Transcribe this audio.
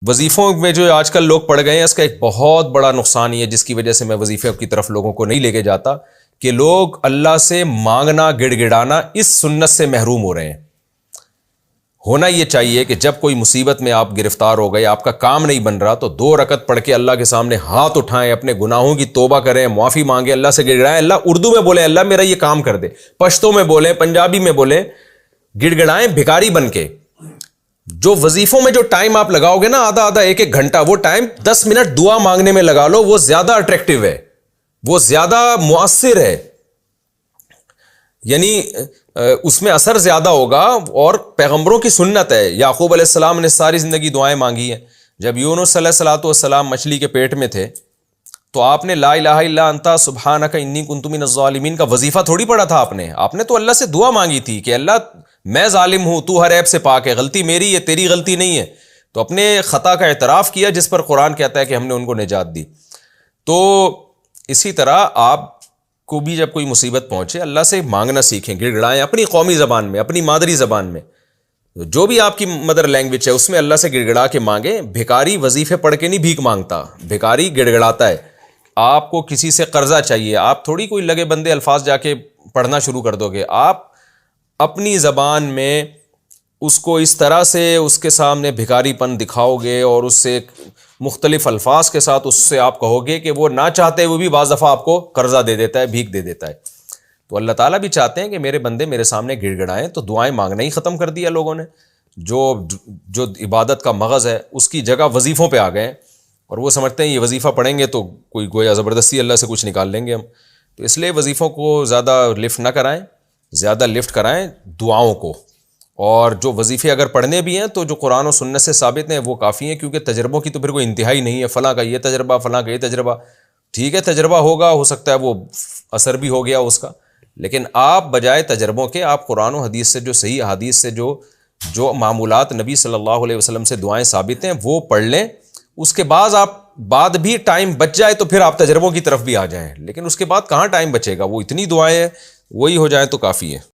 وظیفوں میں جو آج کل لوگ پڑ گئے ہیں، اس کا ایک بہت بڑا نقصان یہ ہے، جس کی وجہ سے میں وظیفے کی طرف لوگوں کو نہیں لے کے جاتا، کہ لوگ اللہ سے مانگنا گڑ گڑانا اس سنت سے محروم ہو رہے ہیں۔ ہونا یہ چاہیے کہ جب کوئی مصیبت میں آپ گرفتار ہو گئے، آپ کا کام نہیں بن رہا، تو 2 رکعت پڑھ کے اللہ کے سامنے ہاتھ اٹھائیں، اپنے گناہوں کی توبہ کریں، معافی مانگیں، اللہ سے گڑ گڑائیں۔ اللہ اردو میں بولیں اللہ میرا یہ کام کر دے، پشتو میں بولیں، پنجابی میں بولیں، گڑ گڑائیں بھکاری بن کے۔ جو وظیفوں میں جو ٹائم آپ لگاؤ گے نا، آدھا آدھا 1 گھنٹہ، وہ ٹائم 10 منٹ دعا مانگنے میں لگا لو، وہ زیادہ اٹریکٹیو ہے، وہ زیادہ مؤثر ہے، یعنی اس میں اثر زیادہ ہوگا۔ اور پیغمبروں کی سنت ہے، یعقوب علیہ السلام نے ساری زندگی دعائیں مانگی ہیں۔ جب یونس علیہ الصلوۃ والسلام مچھلی کے پیٹ میں تھے، تو آپ نے لا الہ الا انت سبحانک انی کنت من الظالمین کا وظیفہ تھوڑی پڑھا تھا، آپ نے تو اللہ سے دعا مانگی تھی کہ اللہ میں ظالم ہوں، تو ہر عیب سے پاک ہے، غلطی میری ہے، تیری غلطی نہیں ہے۔ تو اپنے خطا کا اعتراف کیا، جس پر قرآن کہتا ہے کہ ہم نے ان کو نجات دی۔ تو اسی طرح آپ کو بھی جب کوئی مصیبت پہنچے، اللہ سے مانگنا سیکھیں، گڑ گڑائیں اپنی قومی زبان میں، اپنی مادری زبان میں، جو بھی آپ کی مدر لینگویج ہے اس میں اللہ سے گڑ گڑا کے مانگیں۔ بھکاری وظیفے پڑھ کے نہیں بھیک مانگتا، بھکاری گڑ گڑاتا ہے۔ آپ کو کسی سے قرضہ چاہیے، آپ تھوڑی کوئی لگے بندے الفاظ جا کے پڑھنا شروع کر دو گے، آپ اپنی زبان میں اس کو اس طرح سے اس کے سامنے بھکاری پن دکھاؤ گے، اور اس سے مختلف الفاظ کے ساتھ اس سے آپ کہو گے کہ وہ نہ چاہتے ہوئے بھی بعض دفعہ آپ کو قرضہ دے دیتا ہے، بھیک دے دیتا ہے۔ تو اللہ تعالیٰ بھی چاہتے ہیں کہ میرے بندے میرے سامنے گڑ گڑائیں، تو دعائیں مانگنا ہی ختم کر دیا لوگوں نے۔ جو عبادت کا مغز ہے اس کی جگہ وظیفوں پہ آ گئے ہیں، اور وہ سمجھتے ہیں یہ وظیفہ پڑھیں گے تو کوئی گویا زبردستی اللہ سے کچھ نکال لیں گے ہم۔ تو اس لیے وظیفوں کو زیادہ لفٹ نہ کرائیں، زیادہ لفٹ کرائیں دعاؤں کو۔ اور جو وظیفے اگر پڑھنے بھی ہیں تو جو قرآن و سنت سے ثابت ہیں وہ کافی ہیں، کیونکہ تجربوں کی تو پھر کوئی انتہائی نہیں ہے، فلاں کا یہ تجربہ، فلاں کا یہ تجربہ، ٹھیک ہے تجربہ ہوگا، ہو سکتا ہے وہ اثر بھی ہو گیا اس کا، لیکن آپ بجائے تجربوں کے آپ قرآن و حدیث سے، جو صحیح احادیث سے جو معمولات نبی صلی اللہ علیہ وسلم سے دعائیں ثابت ہیں وہ پڑھ لیں۔ اس کے بعد بھی ٹائم بچ جائے تو پھر آپ تجربوں کی طرف بھی آ جائیں، لیکن اس کے بعد کہاں ٹائم بچے گا، وہ اتنی دعائیں ہیں، وہی ہو جائیں تو کافی ہے۔